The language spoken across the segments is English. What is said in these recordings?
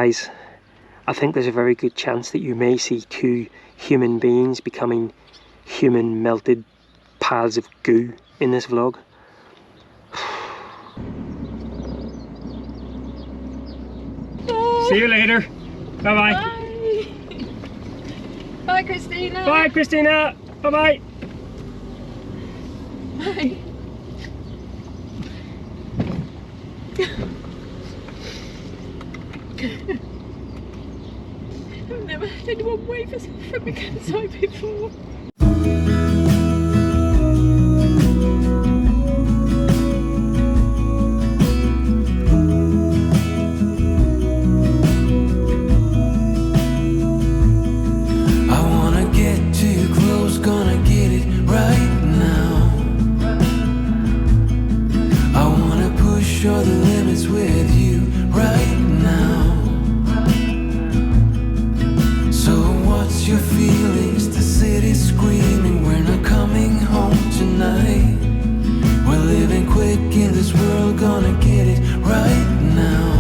Guys, I think there's a very good chance that you may see two human beings becoming human melted piles of goo in this vlog. See you later. Bye-bye. Bye. Bye, Christina. Bye, Christina. Bye-bye. Bye. I've never had anyone wave us from a campsite before. Show the limits with you right now. So what's your feelings? The city's screaming, we're not coming home tonight. We're living quick in this world, gonna get it right now.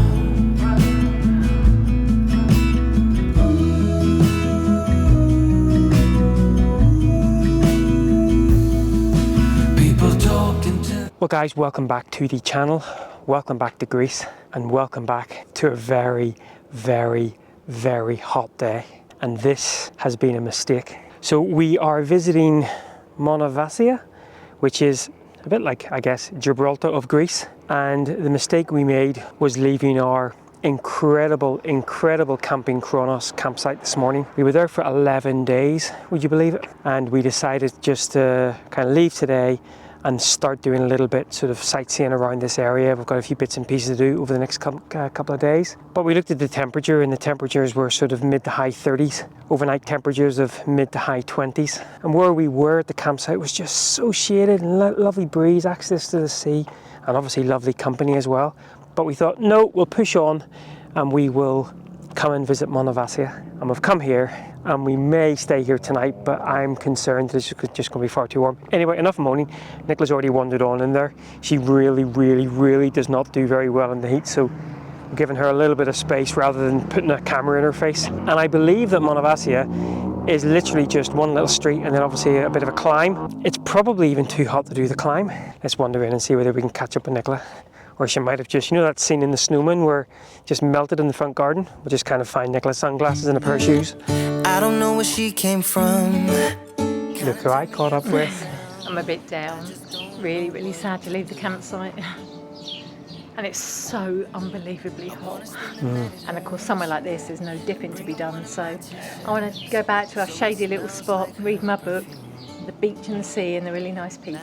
People talking to... Well guys, welcome back to the channel. Welcome back to Greece, and welcome back to a very, very, very hot day. And this has been a mistake. So we are visiting Monemvasia, which is a bit like, I guess, Gibraltar of Greece. And the mistake we made was leaving our incredible camping Kronos campsite this morning. We were there for 11 days, would you believe it? And we decided just to kind of leave today and start doing a little bit sort of sightseeing around this area. We've got a few bits and pieces to do over the next couple of days. But we looked at the temperature, and the temperatures were sort of mid to high 30s. Overnight temperatures of mid to high 20s. And where we were at the campsite was just so shaded and lovely breeze, access to the sea, and obviously lovely company as well. But we thought, no, we'll push on and we will come and visit Monemvasia. And we've come here, and we may stay here tonight, but I'm concerned that it's just going to be far too warm. Anyway, enough moaning. Nicola's already wandered on in there. She really does not do very well in the heat, so I'm giving her a little bit of space rather than putting a camera in her face. And I believe that Monemvasia is literally just one little street and then obviously a bit of a climb. It's probably even too hot to do the climb. Let's wander in and see whether we can catch up with Nicola. Or she might have just, you know that scene in The Snowman where just melted in the front garden? We'll just kind of find Nicola's sunglasses and a pair of shoes. I don't know where she came from. Look who I caught up with. I'm a bit down. Really sad to leave the campsite. And it's so unbelievably hot. And of course, somewhere like this, there's no dipping to be done. So I want to go back to our shady little spot, read my book, the beach and the sea and the really nice people.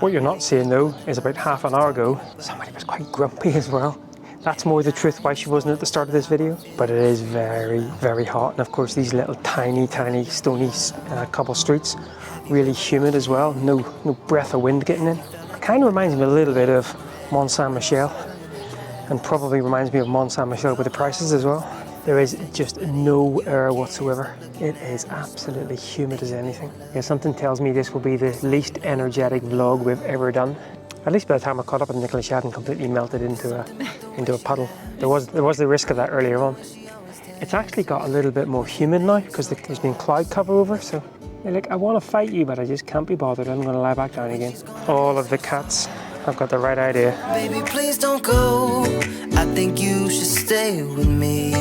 What you're not seeing though is about half an hour ago, somebody was quite grumpy as well. That's more the truth why she wasn't at the start of this video. But it is very hot. And of course these little tiny stony cobble streets, really humid as well. No breath of wind getting in. It kind of reminds me a little bit of Mont Saint-Michel, and probably reminds me of Mont Saint-Michel with the prices as well. There is just no air whatsoever. It is absolutely humid as anything. Yeah, something tells me this will be the least energetic vlog we've ever done. At least by the time I caught up with Nicola, she hadn't completely melted into a puddle. There was the risk of that earlier on. It's actually got a little bit more humid now because there's been cloud cover over. So, like, I want to fight you, but I just can't be bothered. I'm going to lie back down again. All of the cats have got the right idea. Baby, please don't go. I think you should stay with me.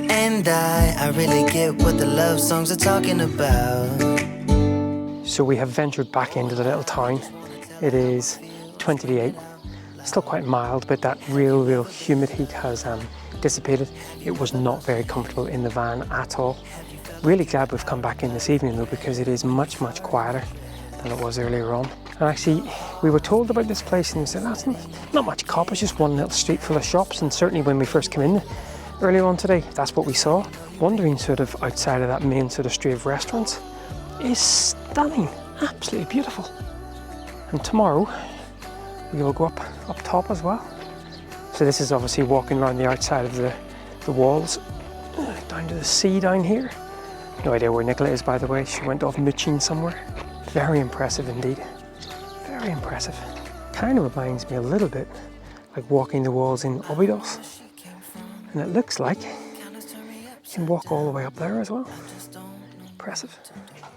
And I really get what the love songs are talking about. So we have ventured back into the little town. It is 20 to 8. Still quite mild, but that real humid heat has dissipated. It was not very comfortable in the van at all. Really glad we've come back in this evening though, because it is much quieter than it was earlier on. And actually, we were told about this place and we said, that's not much cop, it's just one little street full of shops. And certainly when we first came in earlier on today, that's what we saw. Wandering sort of outside of that main sort of street of restaurants is stunning, absolutely beautiful. And tomorrow, we will go up top as well. So this is obviously walking around the outside of the walls, down to the sea down here. No idea where Nicola is, by the way. She went off mooching somewhere. Very impressive indeed. Very impressive. Kind of reminds me a little bit like walking the walls in Abydos. And it looks like you can walk all the way up there as well. Impressive.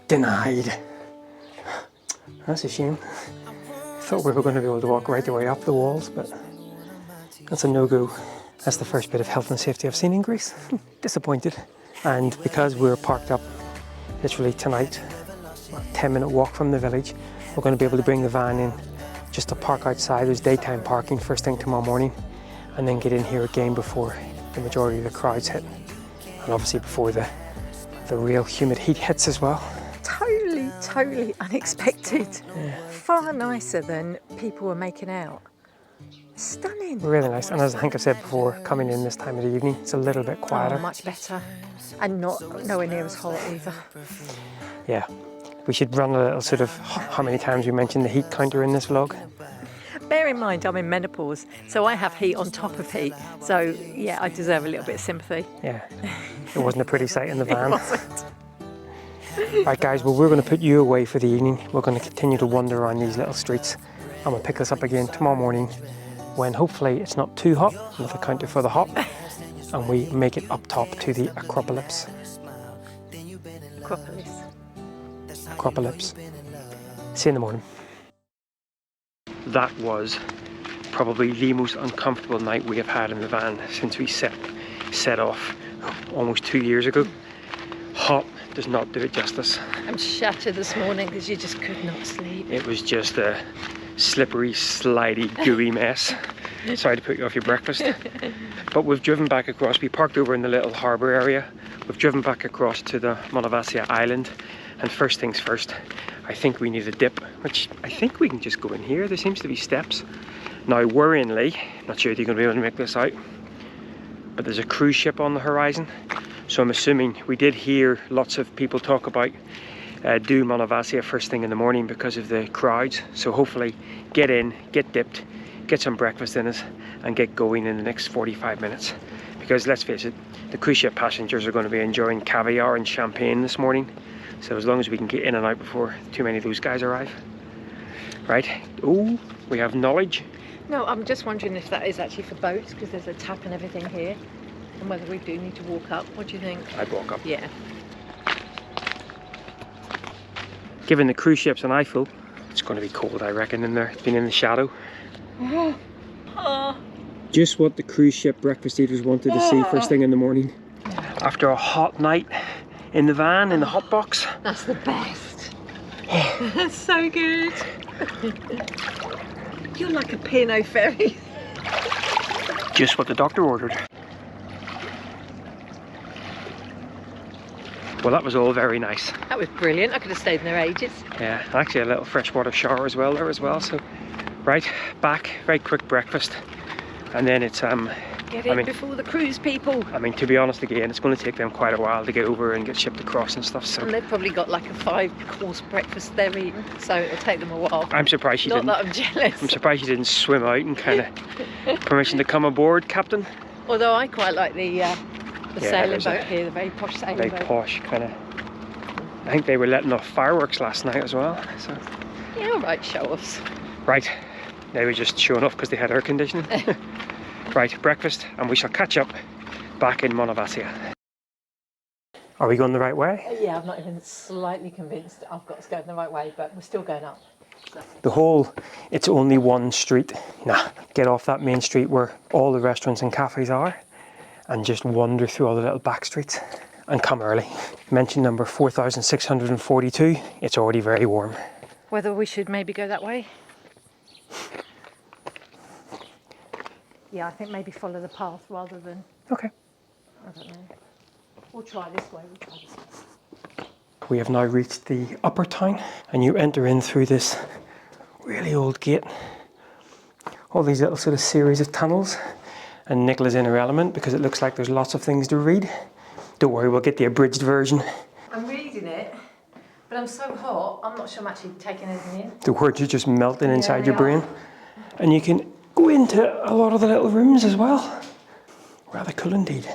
Denied. That's a shame. Thought we were going to be able to walk right the way up the walls, but that's a no-go. That's the first bit of health and safety I've seen in Greece. Disappointed. And because we're parked up literally tonight, a 10-minute walk from the village, we're going to be able to bring the van in just to park outside. There's daytime parking first thing tomorrow morning, and then get in here again before the majority of the crowds hit, and obviously before the real humid heat hits as well. Totally unexpected. Yeah. Far nicer than people were making out. Stunning. Really nice, and as I think I said before, coming in this time of the evening, it's a little bit quieter. Oh, much better. And nowhere near as hot either. Yeah, we should run a little sort of how many times we mentioned the heat counter in this vlog. Bear in mind I'm in menopause, so I have heat on top of heat. So yeah, I deserve a little bit of sympathy. Yeah, it wasn't a pretty sight in the It van. wasn't. Right guys, well we're going to put you away for the evening. We're going to continue to wander around these little streets, and we'll pick this up again tomorrow morning when hopefully it's not too hot, with a counter for the hot, and we make it up top to the acropolis. Acropolis. See you in the morning. That was probably the most uncomfortable night we have had in the van since we set off almost 2 years ago. Hot does not do it justice. I'm shattered this morning because you just could not sleep. It was just a slippery, slidey, gooey mess. Sorry to put you off your breakfast. But we've driven back across. We parked over in the little harbour area. We've driven back across to the Monemvasia island. And first things first, I think we need a dip, which I think we can just go in here. There seems to be steps. Now, worryingly, not sure if you're going to be able to make this out, but there's a cruise ship on the horizon. So I'm assuming we did hear lots of people talk about do Monemvasia first thing in the morning because of the crowds. So hopefully get in, get dipped, get some breakfast in us, and get going in the next 45 minutes. Because let's face it, the cruise ship passengers are going to be enjoying caviar and champagne this morning. So as long as we can get in and out before too many of those guys arrive. Right, oh, we have knowledge. No, I'm just wondering if that is actually for boats, because there's a tap and everything here, and whether we do need to walk up. What do you think? I'd walk up. Yeah. Given the cruise ships in Eiffel, it's going to be cold, I reckon, in there. It's been in the shadow. Just what the cruise ship breakfast eaters wanted to see first thing in the morning. After a hot night in the van, in the hot box. That's the best. That's so good. You're like a P&O ferry. Just what the doctor ordered. Well, that was all very nice. That was brilliant. I could have stayed in there ages. Yeah, actually a little freshwater shower as well there as well. So, right, back, very quick breakfast. And then it's, Get in before the cruise people. I mean, to be honest again, it's going to take them quite a while to get over and get shipped across and stuff. So. And they've probably got like a 5-course breakfast they're eating, so it'll take them a while. I'm surprised she didn't. Not that I'm jealous. I'm surprised she didn't swim out and kind of permission to come aboard, Captain. Although I quite like the sailing boat here, the very posh sailing boat. Very posh kind of. I think they were letting off fireworks last night as well. So. Yeah, all right, show-offs. Right, they were just showing off because they had air conditioning. Right, breakfast, and we shall catch up back in Monemvasia. Are we going the right way? Yeah, I'm not even slightly convinced I've got to go the right way, but we're still going up. So. The whole, it's only one street. Nah, get off that main street where all the restaurants and cafes are, and just wander through all the little back streets and come early. Mention number 4642, it's already very warm. Whether we should maybe go that way? Yeah, I think maybe follow the path rather than... Okay. I don't know. We'll try this way, We have now reached the upper town, and you enter in through this really old gate. All these little sort of series of tunnels, and Nicola's in her element because it looks like there's lots of things to read. Don't worry, we'll get the abridged version. I'm reading it, but I'm so hot, I'm not sure I'm actually taking anything in. The words are just melting inside your brain. And you can go into a lot of the little rooms as well. Rather cool indeed.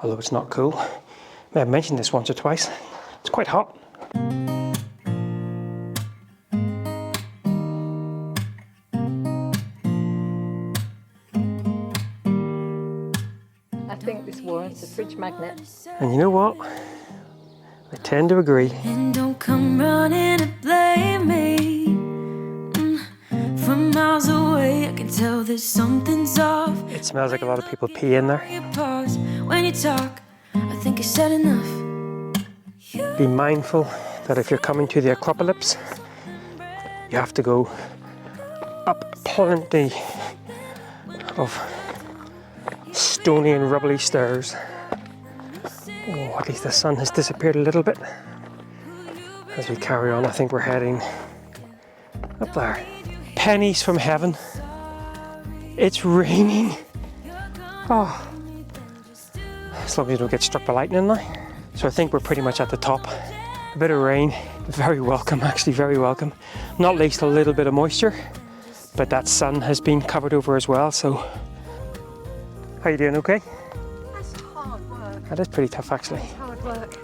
Although it's not cool. May have mentioned this once or twice. It's quite hot. Yes, warrants a fridge magnet. And you know what? I tend to agree. And don't come running to blame me. From miles away, I can tell that something's off. It smells like a lot of people pee in there. You pause when you talk. I think I said enough. Be mindful that if you're coming to the acropolis, you have to go up plenty of stony and rubbly stairs. Oh, at least the sun has disappeared a little bit. As we carry on, I think we're heading up there. Pennies from heaven. It's raining. Oh, as long as you don't get struck by lightning now. So I think we're pretty much at the top. A bit of rain, very welcome, actually very welcome. Not least a little bit of moisture, but that sun has been covered over as well, so. How you doing, okay? That's hard work. That is pretty tough, actually. It's hard work.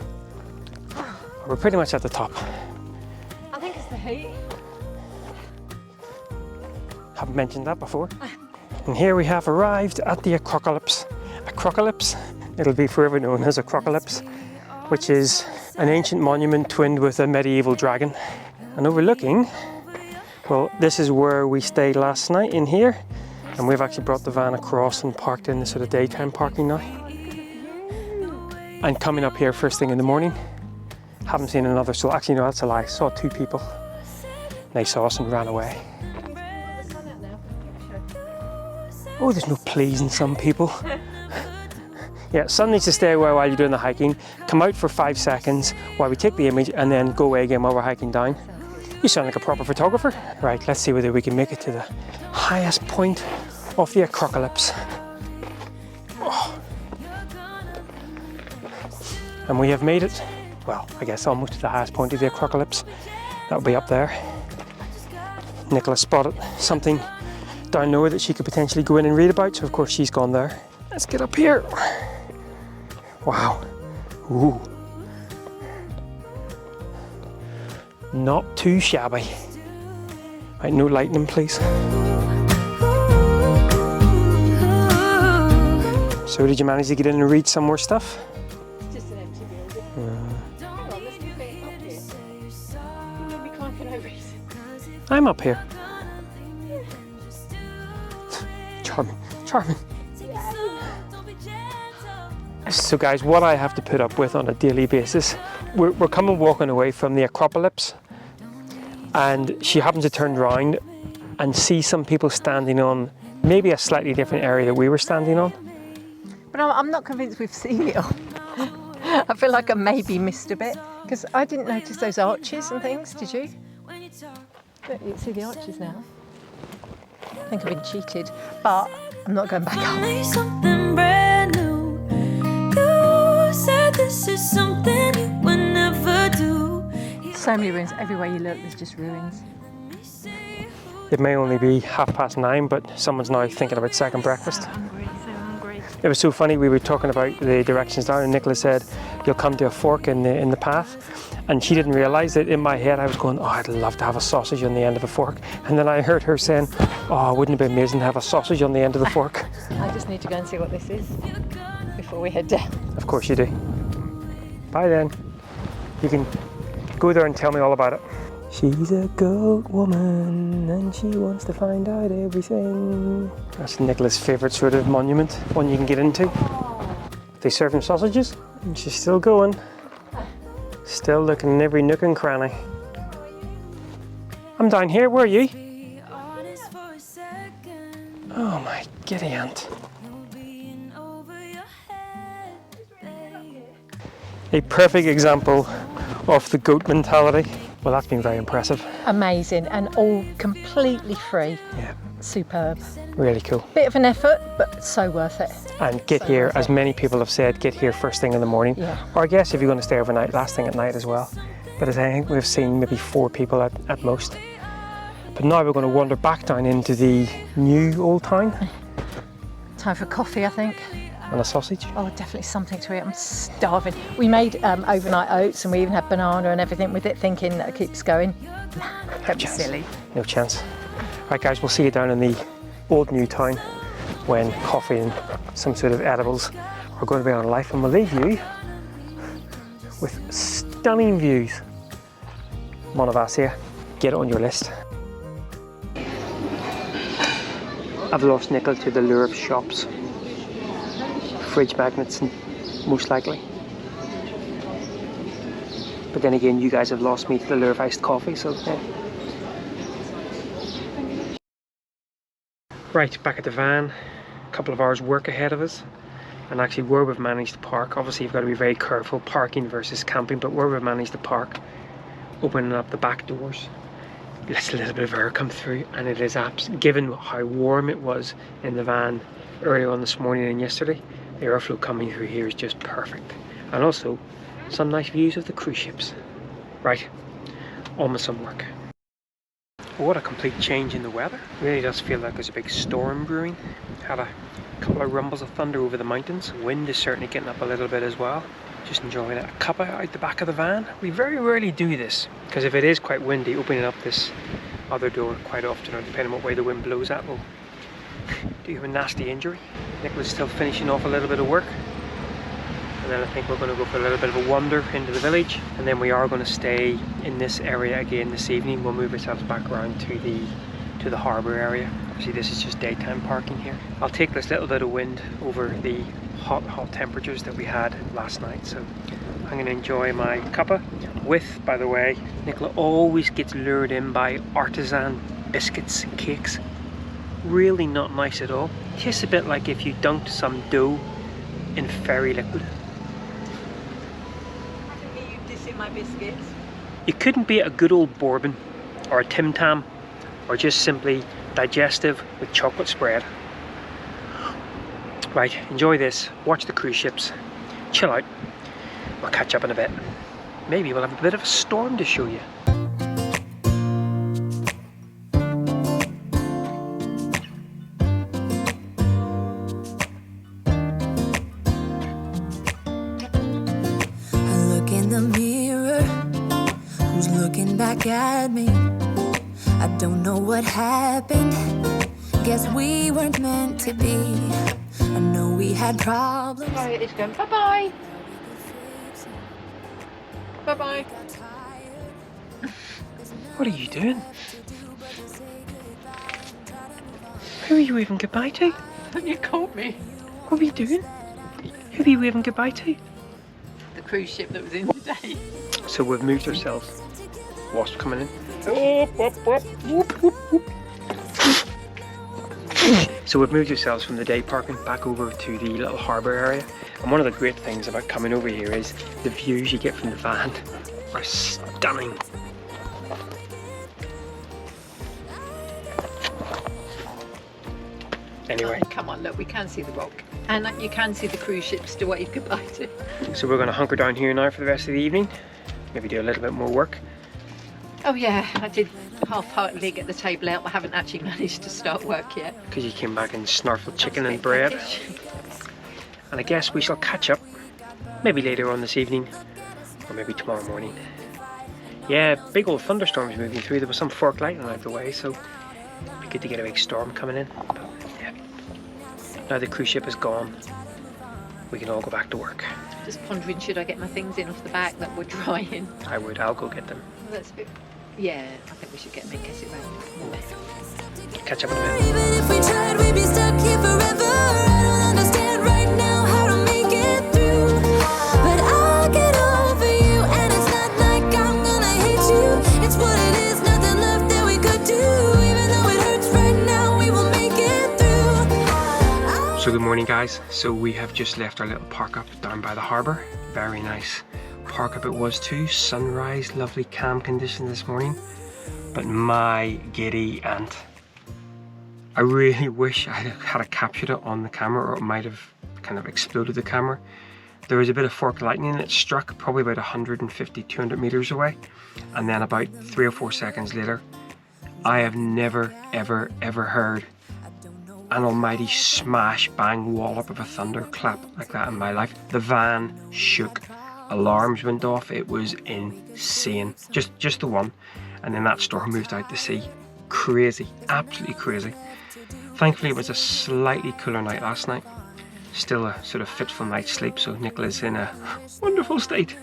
We're pretty much at the top. I think it's the heat. Haven't mentioned that before. And here we have arrived at the acropolis. Acropolis, it'll be forever known as acropolis, which is an ancient monument twinned with a medieval dragon. And overlooking, well, this is where we stayed last night, in here. And we've actually brought the van across and parked in the sort of daytime parking now. And coming up here first thing in the morning, haven't seen another soul. Actually, no, that's a lie. Saw 2 people. They saw us and ran away. Oh, there's no pleasing some people. Yeah, sun needs to stay away while you're doing the hiking. Come out for 5 seconds while we take the image and then go away again while we're hiking down. You sound like a proper photographer. Right, let's see whether we can make it to the highest point of the acropolis. Oh. And we have made it, well, I guess almost to the highest point of the acropolis. That'll be up there. Nicola spotted something down lower that she could potentially go in and read about, so of course she's gone there. Let's get up here. Wow. Ooh. Not too shabby. Right, no lightning, please. So did you manage to get in and read some more stuff? It's just an empty building. Hang on, let's get up here. You made me climb for no reason. I'm up here. Charming, charming. So guys, what I have to put up with on a daily basis, we're coming walking away from the acropolis, and she happens to turn around and see some people standing on maybe a slightly different area that we were standing on. But I'm not convinced we've seen it all. I feel like I maybe missed a bit, because I didn't notice those arches and things, did you? Look, you can see the arches now. I think I've been cheated, but I'm not going back up. Something brand new. You said this is something you would never do. So many ruins. Everywhere you look, there's just ruins. It may only be 9:30, but someone's now thinking about second breakfast. So hungry. It was so funny, we were talking about the directions down and Nicola said, you'll come to a fork in the path. And she didn't realise that in my head I was going, oh, I'd love to have a sausage on the end of a fork. And then I heard her saying, oh, wouldn't it be amazing to have a sausage on the end of the fork? I just need to go and see what this is before we head down. Of course you do. Bye then. You can go there and tell me all about it. She's a goat woman and she wants to find out everything. That's Nicola's favourite sort of monument, one you can get into. They serve him sausages and she's still going. Still looking in every nook and cranny. I'm down here, where are you? Oh my giddy aunt. A perfect example of the goat mentality. Well, that's been very impressive. Amazing, and all completely free. Yeah. Superb. Really cool. Bit of an effort, but so worth it. And get So here, worth as it. many people have said, get here first thing in the morning. Yeah. Or I guess if you're going to stay overnight, last thing at night as well. But as I think we've seen maybe 4 people at most. But now we're going to wander back down into the new old town. Time for coffee, I think. And a sausage. Oh, definitely something to eat. I'm starving. We made overnight oats and we even had banana and everything with it, thinking that it keeps going. Nah, don't be chance. silly. No chance. Right guys, we'll see you down in the old new town when coffee and some sort of edibles We're going to be on Life, and we'll leave you with stunning views. Monemvasia, get it on your list. I've lost Nicola to the lure of shops. Fridge magnets, most likely. But then again, you guys have lost me to the lure of iced coffee, so yeah. Right, back at the van. A couple of hours work ahead of us. And actually where we've managed to park, obviously you've got to be very careful parking versus camping, but where we've managed to park, opening up the back doors, lets a little bit of air come through, and it is given how warm it was in the van earlier on this morning and yesterday, the airflow coming through here is just perfect. And also some nice views of the cruise ships. Right, on with some work. What a complete change in the weather. It really does feel like there's a big storm brewing. Had a couple of rumbles of thunder over the mountains. Wind is certainly getting up a little bit as well. Just enjoying it. A cuppa out the back of the van. We very rarely do this, because if it is quite windy, opening up this other door quite often, or depending on what way the wind blows at, will do you a nasty injury. Nicola's still finishing off a little bit of work, and then I think we're going to go for a little bit of a wander into the village, and then we are going to stay in this area again this evening. We'll move ourselves back around to the harbour area. Obviously this is just daytime parking here. I'll take this little bit of wind over the hot temperatures that we had last night, so I'm going to enjoy my cuppa with, by the way, Nicola always gets lured in by artisan biscuits and cakes. Really not nice at all. Tastes a bit like if you dunked some dough in fairy liquid. I think you dissing my biscuits. You couldn't beat a good old bourbon or a Tim Tam, or just simply digestive with chocolate spread. Right, enjoy this, watch the cruise ships, chill out. We'll catch up in a bit. Maybe we'll have a bit of a storm to show you. I look in the mirror, who's looking back at me? I don't know what happened, guess we weren't meant to be. I know we had problems. Oh, it's going bye-bye. Bye-bye. What are you doing? Who are you waving goodbye to? You called me. What were you doing? Who are you waving goodbye to? The cruise ship that was in today. So we've moved ourselves. Wasp coming in. Whoop, whoop, whoop, whoop, whoop, whoop. So we've moved ourselves from the day parking back over to the little harbour area. And one of the great things about coming over here is the views you get from the van are stunning. Anyway. Oh, come on, look, we can see the rock. And you can see the cruise ships to wave goodbye to. So we're going to hunker down here now for the rest of the evening. Maybe do a little bit more work. Oh yeah, I did half-heartedly get the table out. I haven't actually managed to start work yet. Because you came back and snarfled chicken and bread. And I guess we shall catch up, maybe later on this evening, or maybe tomorrow morning. Yeah, big old thunderstorms moving through. There was some fork lightning out of the way, so it'd be good to get a big storm coming in. But yeah, now the cruise ship is gone, we can all go back to work. Just pondering, should I get my things in off the back that were drying? I would, I'll go get them. That's a bit... Yeah, I think we should get them in case it rains. Catch up in a bit. Even if we tried, we'd be stuck here forever. I don't understand right now how to make it through, but I'll get over you, and it's not like I'm gonna hate you. It's what it is, nothing left that we could do. Even though it hurts right now, we will make it through. So good morning guys. So we have just left our little park up down by the harbour. Very nice park up it was too. Sunrise, lovely calm condition this morning. But my giddy aunt. I really wish I had captured it on the camera, or it might have kind of exploded the camera. There was a bit of fork lightning that struck probably about 150-200 meters away, and then about 3 or 4 seconds later, I have never ever heard an almighty smash bang wallop of a thunderclap like that in my life. The van shook, alarms went off, it was insane. Just the one, and then that storm moved out to sea. Crazy, absolutely crazy. Thankfully it was a slightly cooler night last night, Still a sort of fitful night's sleep, so Nicola's in a wonderful state.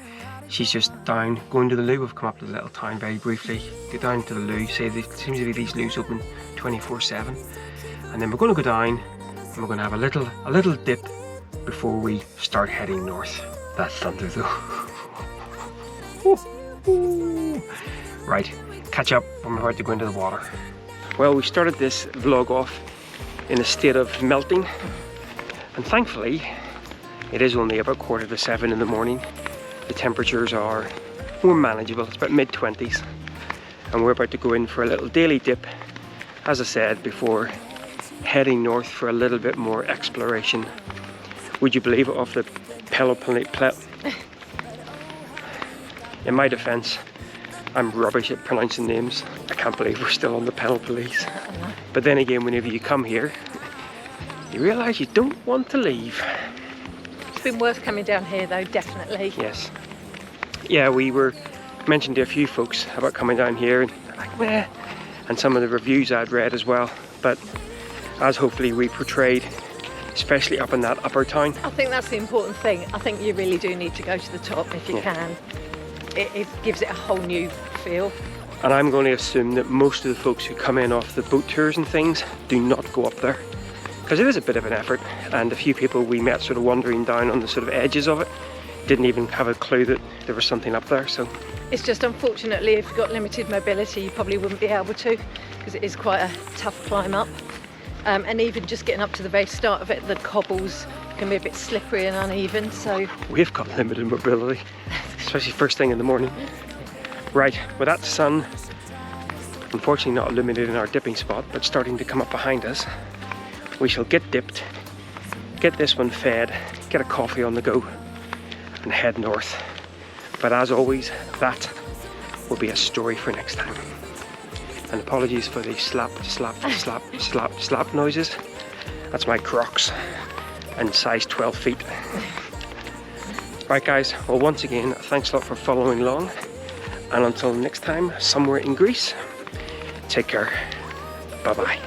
She's just down, going to the loo. We've come up to the little town very briefly. Go down to the loo, say there seems to be these loos open 24/7. And then we're going to go down and we're going to have a little dip before we start heading north. That thunder though. Right, catch up when we're about to go into the water. Well, we started this vlog off in a state of melting, and thankfully it is only about 6:45 in the morning. The temperatures are more manageable, it's about mid-20s, and we're about to go in for a little daily dip, as I said before, heading north for a little bit more exploration. Would you believe it, off the in my defence, I'm rubbish at pronouncing names. I can't believe we're still on the Peloponnese. But then again, whenever you come here, you realise you don't want to leave. It's been worth coming down here though, definitely. Yes. Yeah, we were mentioned to a few folks about coming down here, and they're like, meh. And some of the reviews I'd read as well. But as hopefully we portrayed, especially up in that upper town. I think that's the important thing. I think you really do need to go to the top if you can. It gives it a whole new feel. And I'm going to assume that most of the folks who come in off the boat tours and things do not go up there, because it is a bit of an effort, and a few people we met sort of wandering down on the sort of edges of it didn't even have a clue that there was something up there. So it's just, unfortunately, if you've got limited mobility, you probably wouldn't be able to, because it is quite a tough climb up. And even just getting up to the very start of it, the cobbles can be a bit slippery and uneven, so... We've got limited mobility, especially first thing in the morning. Right, with that sun, unfortunately not illuminating our dipping spot, but starting to come up behind us, we shall get dipped, get this one fed, get a coffee on the go, and head north. But as always, that will be a story for next time. And apologies for the slap, slap, slap, slap, slap noises. That's my Crocs and size 12 feet. Right guys, well once again, thanks a lot for following along. And until next time, somewhere in Greece, take care. Bye-bye.